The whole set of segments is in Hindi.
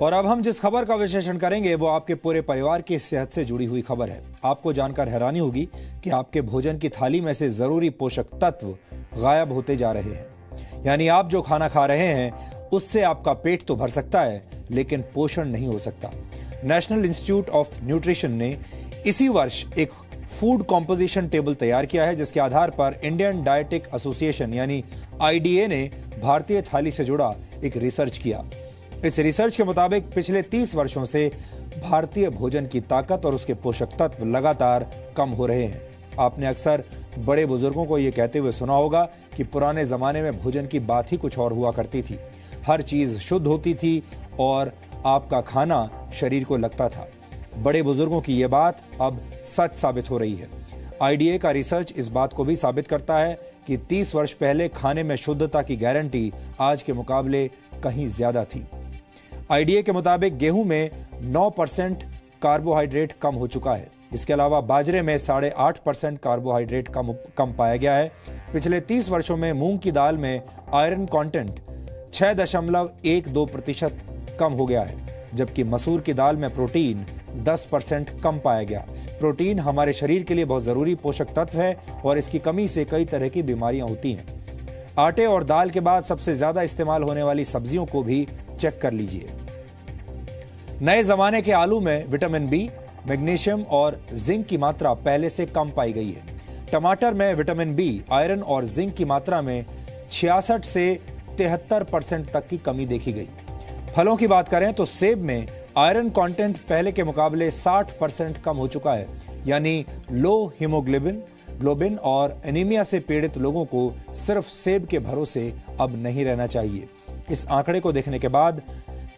और अब हम जिस खबर का विश्लेषण करेंगे वो आपके पूरे परिवार की सेहत से जुड़ी हुई खबर है। आपको जानकर हैरानी होगी कि आपके भोजन की थाली में से जरूरी पोषक तत्व गायब होते जा रहे हैं। यानी आप जो खाना खा रहे हैं उससे आपका पेट तो भर सकता है लेकिन पोषण नहीं हो सकता। नेशनल इंस्टीट्यूट ऑफ न्यूट्रिशन ने इसी वर्ष एक फूड कॉम्पोजिशन टेबल तैयार किया है, जिसके आधार पर इंडियन डायटिक एसोसिएशन यानी आईडीए ने भारतीय थाली से जुड़ा एक रिसर्च किया। इस रिसर्च के मुताबिक पिछले 30 वर्षों से भारतीय भोजन की ताकत और उसके पोषक तत्व लगातार कम हो रहे हैं। आपने अक्सर बड़े बुजुर्गों को यह कहते हुए सुना होगा कि पुराने जमाने में भोजन की बात ही कुछ और हुआ करती थी। हर चीज शुद्ध होती थी और आपका खाना शरीर को लगता था। बड़े बुजुर्गों की यह बात अब सच साबित हो रही है। आईडीए का रिसर्च इस बात को भी साबित करता है कि 30 वर्ष पहले खाने में शुद्धता की गारंटी आज के मुकाबले कहीं ज्यादा थी। आईडीए के मुताबिक गेहूं में 9% कार्बोहाइड्रेट कम हो चुका है। इसके अलावा बाजरे में 8.5% कार्बोहाइड्रेट कम पाया गया है। पिछले 30 वर्षों में मूंग की दाल में आयरन कंटेंट 6.12% कम हो गया है, जबकि मसूर की दाल में प्रोटीन 10% कम पाया गया। प्रोटीन हमारे शरीर के लिए बहुत जरूरी पोषक तत्व है और इसकी कमी से कई तरह की बीमारियां होती हैं। आटे और दाल के बाद सबसे ज्यादा इस्तेमाल होने वाली सब्जियों को भी चेक कर लीजिए। नए जमाने के आलू में विटामिन बी, मैग्नीशियम और जिंक की मात्रा पहले से कम पाई गई है। टमाटर में विटामिन बी, आयरन और जिंक की मात्रा में 66 से 73% तक की कमी देखी गई। फलों की बात करें तो सेब में आयरन कंटेंट पहले के मुकाबले 60% कम हो चुका है। यानी लो हीमोग्लोबिन और एनीमिया से पीड़ित लोगों को सिर्फ सेब के भरोसे अब नहीं रहना चाहिए। इस आंकड़े को देखने के बाद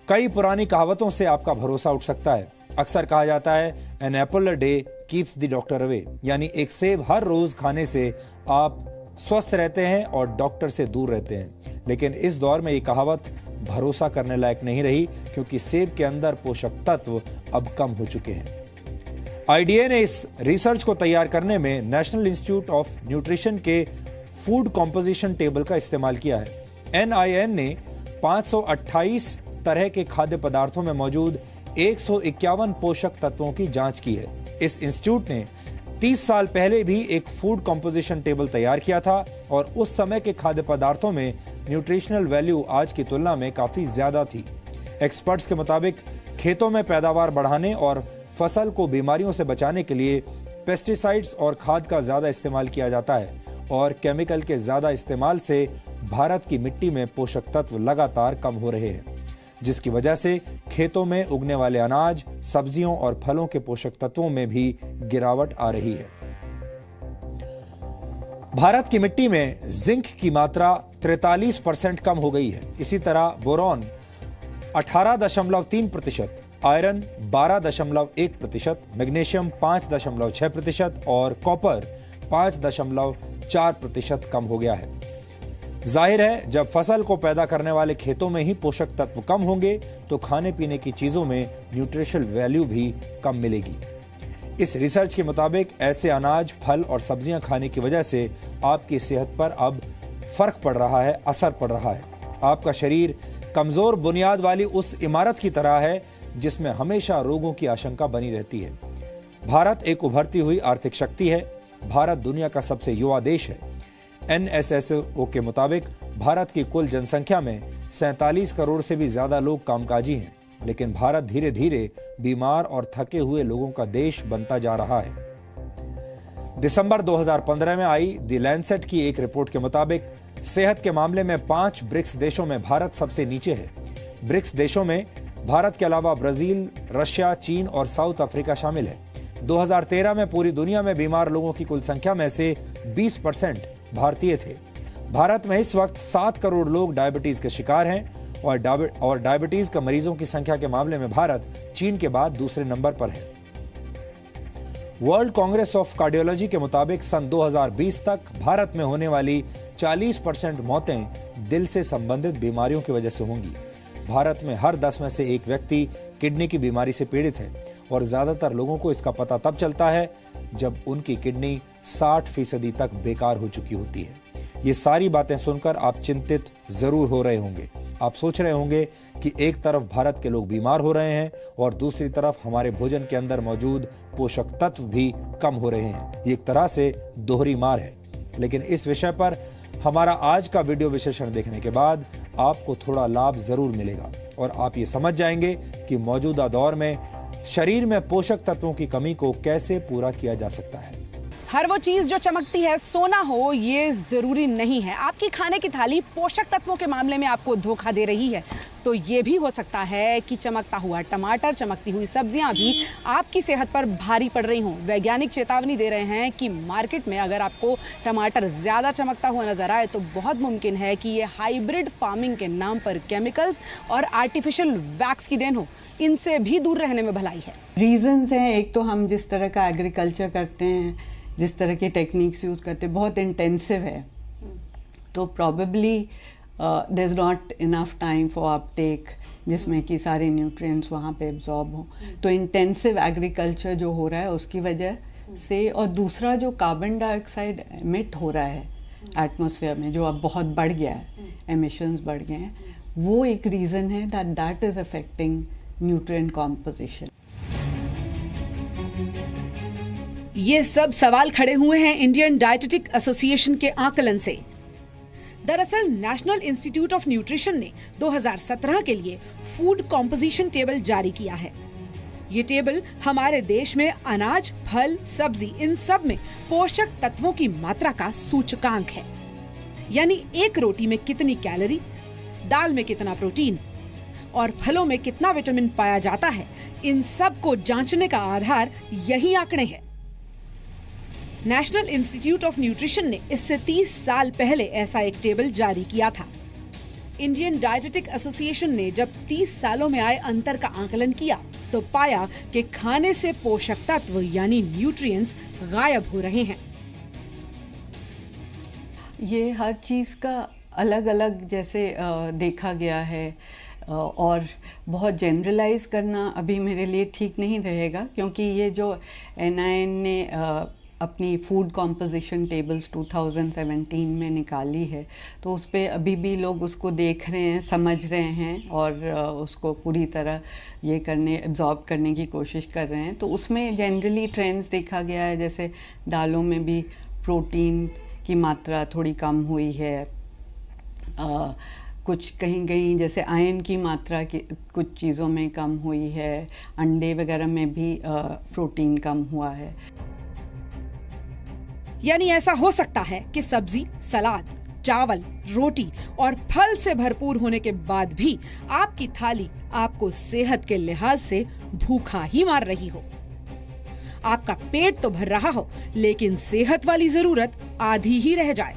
कई पुरानी कहावतों से आपका भरोसा उठ सकता है। अक्सर कहा जाता है an apple a day keeps the doctor away, यानी एक सेब हर रोज खाने से आप स्वस्थ रहते हैं और डॉक्टर से दूर रहते हैं। लेकिन इस दौर में ये कहावत भरोसा करने लायक नहीं रही, क्योंकि सेब के अंदर पोषक तत्व अब कम हो चुके हैं। आईडीए ने इस रिसर्च को तैयार करने में नेशनल इंस्टीट्यूट ऑफ न्यूट्रिशन के फूड कॉम्पोजिशन टेबल का इस्तेमाल किया है। एनआईएन ने 528 तरह के खाद्य पदार्थों में मौजूद 151 पोषक तत्वों की जांच की है। इस इंस्टीट्यूट ने 30 साल पहले भी एक फूड कॉम्पोजिशन टेबल तैयार किया था और उस समय के खाद्य पदार्थों में न्यूट्रिशनल वैल्यू आज की तुलना में काफी ज्यादा थी। एक्सपर्ट्स के मुताबिक खेतों में पैदावार बढ़ाने और फसल को बीमारियों से बचाने के लिए पेस्टिसाइड्स और खाद का ज्यादा इस्तेमाल किया जाता है और केमिकल के ज्यादा इस्तेमाल से भारत की मिट्टी में पोषक तत्व लगातार कम हो रहे हैं, जिसकी वजह से खेतों में उगने वाले अनाज, सब्जियों और फलों के पोषक तत्वों में भी गिरावट आ रही है। भारत की मिट्टी में जिंक की मात्रा 43% कम हो गई है। इसी तरह बोरॉन 18.3%, आयरन 12.1%, मैग्नीशियम 5.6% और कॉपर 5.4% कम हो गया है। जाहिर है, जब फसल को पैदा करने वाले खेतों में ही पोषक तत्व कम होंगे तो खाने पीने की चीजों में न्यूट्रिशनल वैल्यू भी कम मिलेगी। इस रिसर्च के मुताबिक ऐसे अनाज, फल और सब्जियां खाने की वजह से आपकी सेहत पर अब फर्क पड़ रहा है, असर पड़ रहा है। आपका शरीर कमजोर बुनियाद वाली उस इमारत की तरह है जिसमें हमेशा रोगों की आशंका बनी रहती है। भारत एक उभरती हुई आर्थिक शक्ति है। भारत दुनिया का सबसे युवा देश है। एनएसएसओ के मुताबिक भारत की कुल जनसंख्या में 47 करोड़ से भी ज्यादा लोग कामकाजी हैं, लेकिन भारत धीरे धीरे बीमार और थके हुए लोगों का देश बनता जा रहा है। दिसंबर 2015 में आई द लैंसेट की एक रिपोर्ट के मुताबिक सेहत के मामले में 5 ब्रिक्स देशों में भारत सबसे नीचे है। ब्रिक्स देशों में भारत के अलावा ब्राजील, रशिया, चीन और साउथ अफ्रीका शामिल है। 2013 में पूरी दुनिया में बीमार लोगों की कुल संख्या में से 20% भारतीय थे। भारत में इस वक्त 7 करोड़ लोग डायबिटीज के शिकार हैं और डायबिटीज का मरीजों की संख्या के मामले में भारत चीन के बाद दूसरे नंबर पर है। वर्ल्ड कांग्रेस ऑफ कार्डियोलॉजी के मुताबिक सन 2020 तक भारत में होने वाली 40% मौतें दिल से संबंधित बीमारियों की वजह से होंगी। भारत में हर 10 में से एक व्यक्ति किडनी की बीमारी से पीड़ित है और ज्यादातर लोगों को इसका पता तब चलता है जब उनकी किडनी 60% तक बेकार हो चुकी होती है। ये सारी बातें सुनकर आप चिंतित जरूर हो रहे होंगे। आप सोच रहे होंगे कि एक तरफ भारत के लोग बीमार हो रहे हैं और दूसरी तरफ हमारे भोजन के अंदर मौजूद पोषक तत्व भी कम हो रहे हैं। ये एक तरह से दोहरी मार है। लेकिन इस विषय पर हमारा आज का वीडियो विश्लेषण देखने के बाद आपको थोड़ा लाभ जरूर मिलेगा और आप ये समझ जाएंगे कि मौजूदा दौर में शरीर में पोषक तत्वों की कमी को कैसे पूरा किया जा सकता है। हर वो चीज जो चमकती है सोना हो ये जरूरी नहीं है। आपकी खाने की थाली पोषक तत्वों के मामले में आपको धोखा दे रही है तो ये भी हो सकता है कि चमकता हुआ टमाटर, चमकती हुई सब्जियां भी आपकी सेहत पर भारी पड़ रही हों। वैज्ञानिक चेतावनी दे रहे हैं कि मार्केट में अगर आपको टमाटर ज्यादा चमकता हुआ नजर आए तो बहुत मुमकिन है कि ये हाइब्रिड फार्मिंग के नाम पर केमिकल्स और आर्टिफिशियल वैक्स की देन हो। इनसे भी दूर रहने में भलाई है। रीजंस हैं, एक तो हम जिस तरह का एग्रीकल्चर करते हैं, जिस तरह की टेक्निक्स यूज़ करते हैं, बहुत इंटेंसिव है, तो probably there is not enough time for uptake जिसमें कि सारे न्यूट्रिएंट्स वहाँ पे एब्जॉर्ब हों। तो इंटेंसिव एग्रीकल्चर जो हो रहा है उसकी वजह से, और दूसरा जो कार्बन डाइऑक्साइड एमिट हो रहा है एटमॉस्फेयर में, जो अब बहुत बढ़ गया है, एमिशंस बढ़ गए हैं, वो एक रीज़न है that is affecting nutrient composition. ये सब सवाल खड़े हुए हैं इंडियन डाइटेटिक एसोसिएशन के आकलन से। दरअसल नेशनल इंस्टीट्यूट ऑफ न्यूट्रिशन ने 2017 के लिए फूड कॉम्पोजिशन टेबल जारी किया है। ये टेबल हमारे देश में अनाज, फल, सब्जी, इन सब में पोषक तत्वों की मात्रा का सूचकांक है। यानी एक रोटी में कितनी कैलोरी, दाल में कितना प्रोटीन और फलों में कितना विटामिन पाया जाता है, इन सब को जांचने का आधार यही आंकड़े हैं। नेशनल इंस्टीट्यूट ऑफ न्यूट्रिशन ने इससे 30 साल पहले ऐसा एक टेबल जारी किया था। इंडियन डाइटेटिक एसोसिएशन ने जब 30 सालों में आए अंतर का आकलन किया तो पाया कि खाने से पोषक तत्व यानी न्यूट्रिएंट्स गायब हो रहे हैं। ये हर चीज़ का अलग अलग जैसे देखा गया है, और बहुत जनरलाइज करना अभी मेरे लिए ठीक नहीं रहेगा, क्योंकि ये जो NIN ने अपनी फूड कॉम्पोजिशन टेबल्स 2017 में निकाली है, तो उस पर अभी भी लोग उसको देख रहे हैं, समझ रहे हैं और उसको पूरी तरह ये एब्जॉर्ब करने की कोशिश कर रहे हैं। तो उसमें जनरली ट्रेंड्स देखा गया है, जैसे दालों में भी प्रोटीन की मात्रा थोड़ी कम हुई है, कुछ कहीं कहीं जैसे आयरन की मात्रा की कुछ चीज़ों में कम हुई है, अंडे वगैरह में भी प्रोटीन कम हुआ है। यानी ऐसा हो सकता है कि सब्जी, सलाद, चावल, रोटी और फल से भरपूर होने के बाद भी आपकी थाली आपको सेहत के लिहाज से भूखा ही मार रही हो। आपका पेट तो भर रहा हो लेकिन सेहत वाली जरूरत आधी ही रह जाए।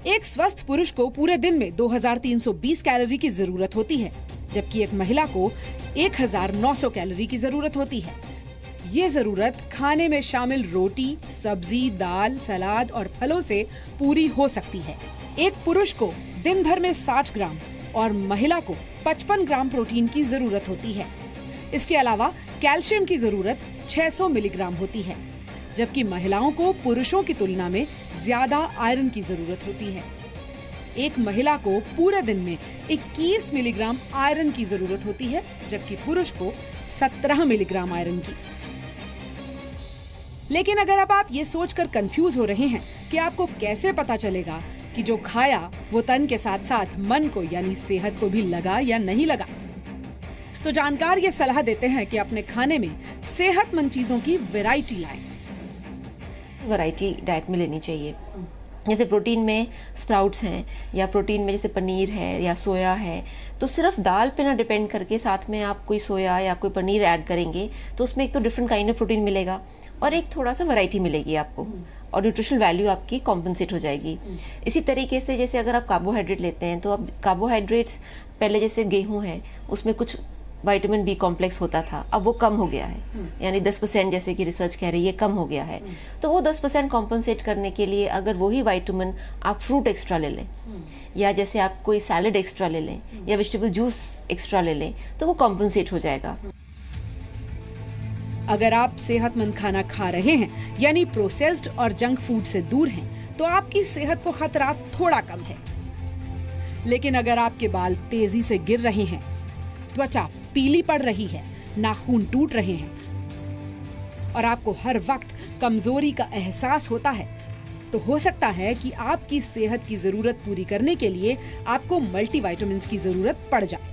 एक स्वस्थ पुरुष को पूरे दिन में 2320 कैलोरी की जरूरत होती है, जबकि एक महिला को 1900 कैलोरी की जरूरत होती है। ये जरूरत खाने में शामिल रोटी, सब्जी, दाल, सलाद और फलों से पूरी हो सकती है। एक पुरुष को दिन भर में 60 ग्राम और महिला को 55 ग्राम प्रोटीन की जरूरत होती है। इसके अलावा कैल्शियम की जरूरत 600 मिलीग्राम होती है, जबकि महिलाओं को पुरुषों की तुलना में ज्यादा आयरन की जरूरत होती है। एक महिला को पूरे दिन में 21 मिलीग्राम आयरन की जरूरत होती है, जबकि पुरुष को 17 मिलीग्राम आयरन की। लेकिन अगर अब आप ये सोचकर कंफ्यूज हो रहे हैं कि आपको कैसे पता चलेगा कि जो खाया वो तन के साथ साथ मन को यानी सेहत को भी लगा या नहीं लगा, तो जानकार ये सलाह देते हैं कि अपने खाने में सेहतमंद चीजों की वैरायटी लाएं। वैरायटी डाइट में लेनी चाहिए। जैसे प्रोटीन में स्प्राउट्स हैं, या प्रोटीन में जैसे पनीर है या सोया है, तो सिर्फ दाल पे ना डिपेंड करके साथ में आप कोई सोया या कोई पनीर ऐड करेंगे तो उसमें एक तो डिफरेंट काइंड ऑफ प्रोटीन मिलेगा और एक थोड़ा सा वैरायटी मिलेगी आपको, और न्यूट्रिशनल वैल्यू आपकी कॉम्पनसेट हो जाएगी। इसी तरीके से जैसे अगर आप कार्बोहाइड्रेट लेते हैं तो अब कार्बोहाइड्रेट्स पहले जैसे गेहूं है उसमें कुछ विटामिन बी कॉम्प्लेक्स होता था, अब वो कम हो गया है, यानी 10% जैसे कि रिसर्च कह रही है कम हो गया है। तो वो 10% कॉम्पनसेट करने के लिए अगर वही विटामिन आप फ्रूट एक्स्ट्रा ले लें, या जैसे आप कोई सैलड एक्स्ट्रा ले लें या वेजिटेबल जूस एक्स्ट्रा ले लें, तो वो कॉम्पनसेट हो जाएगा। अगर आप सेहतमंद खाना खा रहे हैं यानी प्रोसेस्ड और जंक फूड से दूर हैं, तो आपकी सेहत को खतरा थोड़ा कम है। लेकिन अगर आपके बाल तेजी से गिर रहे हैं, त्वचा पीली पड़ रही है, नाखून टूट रहे हैं और आपको हर वक्त कमजोरी का एहसास होता है, तो हो सकता है कि आपकी सेहत की जरूरत पूरी करने के लिए आपको मल्टीविटामिन्स की जरूरत पड़ जाए।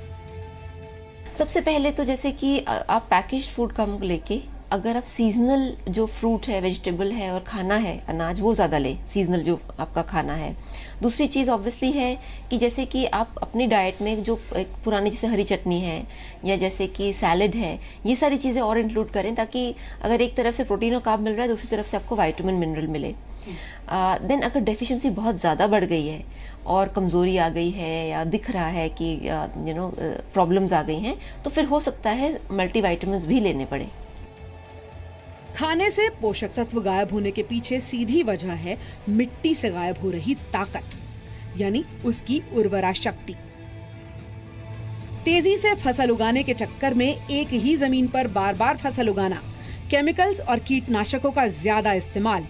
सबसे पहले तो जैसे कि आप पैकेज्ड फूड कम लेके, अगर आप सीजनल जो फ्रूट है, वेजिटेबल है और खाना है, अनाज, वो ज़्यादा लें, सीजनल जो आपका खाना है। दूसरी चीज़ ऑब्वियसली है कि जैसे कि आप अपनी डाइट में जो एक पुरानी जैसे हरी चटनी है या जैसे कि सैलेड है, ये सारी चीज़ें और इंक्लूड करें, ताकि अगर एक तरफ से प्रोटीन और कार्ब मिल रहा है, दूसरी तरफ से आपको विटामिन मिनरल मिले। देन अगर डेफिशिएंसी बहुत ज़्यादा बढ़ गई है और कमज़ोरी आ गई है या दिख रहा है कि प्रॉब्लम्स आ गई हैं, तो फिर हो सकता है मल्टीविटामिन्स भी लेने पड़े। खाने से पोषक तत्व गायब होने के पीछे सीधी वजह है मिट्टी से गायब हो रही ताकत, यानी उसकी उर्वरा शक्ति। तेजी से फसल उगाने के चक्कर में एक ही जमीन पर बार बार फसल उगाना, केमिकल्स और कीटनाशकों का ज्यादा इस्तेमाल,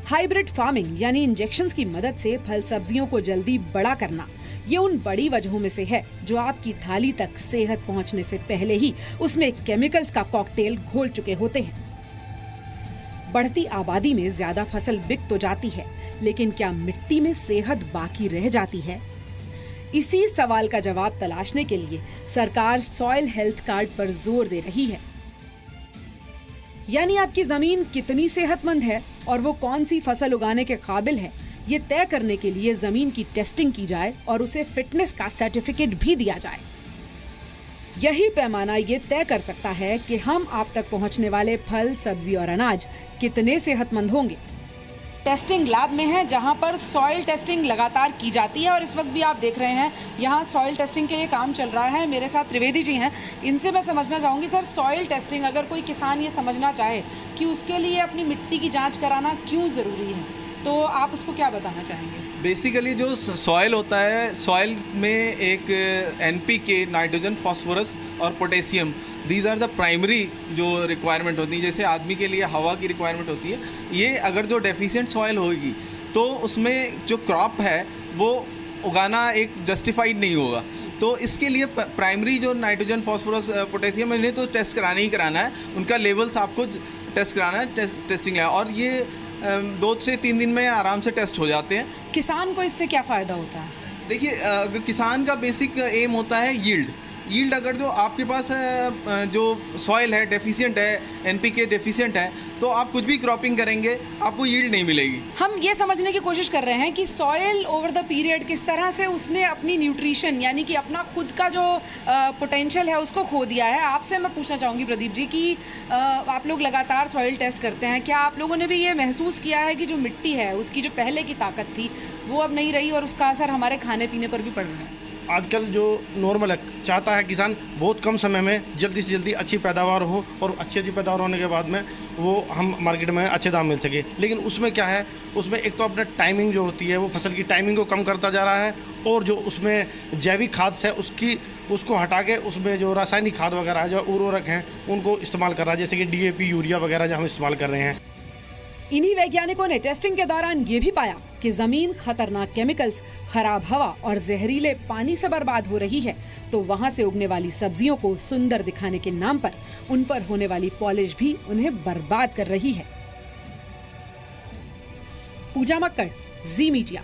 हाइब्रिड फार्मिंग यानी इंजेक्शंस की मदद से फल सब्जियों को जल्दी बड़ा करना, ये उन बड़ी वजहों में से है जो आपकी थाली तक सेहत पहुंचने से पहले ही उसमें केमिकल्स का कॉकटेल घोल चुके होते हैं। बढ़ती आबादी में ज्यादा फसल बिक तो जाती है, लेकिन क्या मिट्टी में सेहत बाकी रह जाती है? इसी सवाल का जवाब तलाशने के लिए सरकार सॉइल हेल्थ कार्ड पर जोर दे रही है। यानी आपकी जमीन कितनी सेहतमंद है और वो कौन सी फसल उगाने के काबिल है, ये तय करने के लिए जमीन की टेस्टिंग की जाए और उसे फिटनेस का सर्टिफिकेट भी दिया जाए। यही पैमाना ये तय कर सकता है कि हम आप तक पहुंचने वाले फल, सब्जी और अनाज कितने सेहतमंद होंगे। टेस्टिंग लैब में है, जहां पर सॉइल टेस्टिंग लगातार की जाती है और इस वक्त भी आप देख रहे हैं यहां सॉइल टेस्टिंग के लिए काम चल रहा है। मेरे साथ त्रिवेदी जी हैं, इनसे मैं समझना चाहूँगी, सर सॉइल टेस्टिंग अगर कोई किसान ये समझना चाहे कि उसके लिए अपनी मिट्टी की जाँच कराना क्यों ज़रूरी है, तो आप उसको क्या बताना चाहेंगे? बेसिकली जो सॉइल होता है, सॉइल में एक NPK, नाइट्रोजन, फास्फोरस और potassium, these are the primary जो रिक्वायरमेंट होती है। जैसे आदमी के लिए हवा की रिक्वायरमेंट होती है, ये अगर जो डेफिशिएंट सॉइल होगी तो उसमें जो क्रॉप है वो उगाना एक जस्टिफाइड नहीं होगा। तो इसके लिए प्राइमरी जो नाइट्रोजन, फास्फोरस, पोटेशियम, इन्हें तो टेस्ट कराना ही कराना है, उनका लेवल्स आपको टेस्ट कराना है, टेस्टिंग है, और ये 2 से 3 दिन में आराम से टेस्ट हो जाते हैं। किसान को इससे क्या फ़ायदा होता है? देखिए, किसान का बेसिक एम होता है यील्ड अगर जो आपके पास जो सॉइल है डेफिशिएंट है, NPK डेफिशिएंट है, तो आप कुछ भी क्रॉपिंग करेंगे आपको यील्ड नहीं मिलेगी। हम ये समझने की कोशिश कर रहे हैं कि सॉइल ओवर द पीरियड किस तरह से उसने अपनी न्यूट्रिशन यानी कि अपना खुद का जो पोटेंशियल है उसको खो दिया है। आपसे मैं पूछना चाहूँगी प्रदीप जी कि आप लोग लगातार सॉइल टेस्ट करते हैं, क्या आप लोगों ने भी ये महसूस किया है कि जो मिट्टी है उसकी जो पहले की ताकत थी वो अब नहीं रही और उसका असर हमारे खाने पीने पर भी पड़ रहा है? आजकल जो नॉर्मल है, चाहता है किसान बहुत कम समय में जल्दी से जल्दी अच्छी पैदावार हो और अच्छी पैदावार होने के बाद में वो हम मार्केट में अच्छे दाम मिल सके। लेकिन उसमें क्या है, उसमें एक तो अपना टाइमिंग जो होती है वो फसल की टाइमिंग को कम करता जा रहा है, और जो उसमें जैविक खाद है उसको हटा के उसमें जो रासायनिक खाद वगैरह जो उर्वरक हैं उनको इस्तेमाल कर रहा है, जैसे कि DAP, यूरिया वगैरह जो हम इस्तेमाल कर रहे हैं। इन्हीं वैज्ञानिकों ने टेस्टिंग के दौरान ये भी पाया कि जमीन खतरनाक केमिकल्स, खराब हवा और जहरीले पानी से बर्बाद हो रही है, तो वहां से उगने वाली सब्जियों को सुंदर दिखाने के नाम पर उन पर होने वाली पॉलिश भी उन्हें बर्बाद कर रही है। पूजा मक्कड़, जी मीडिया।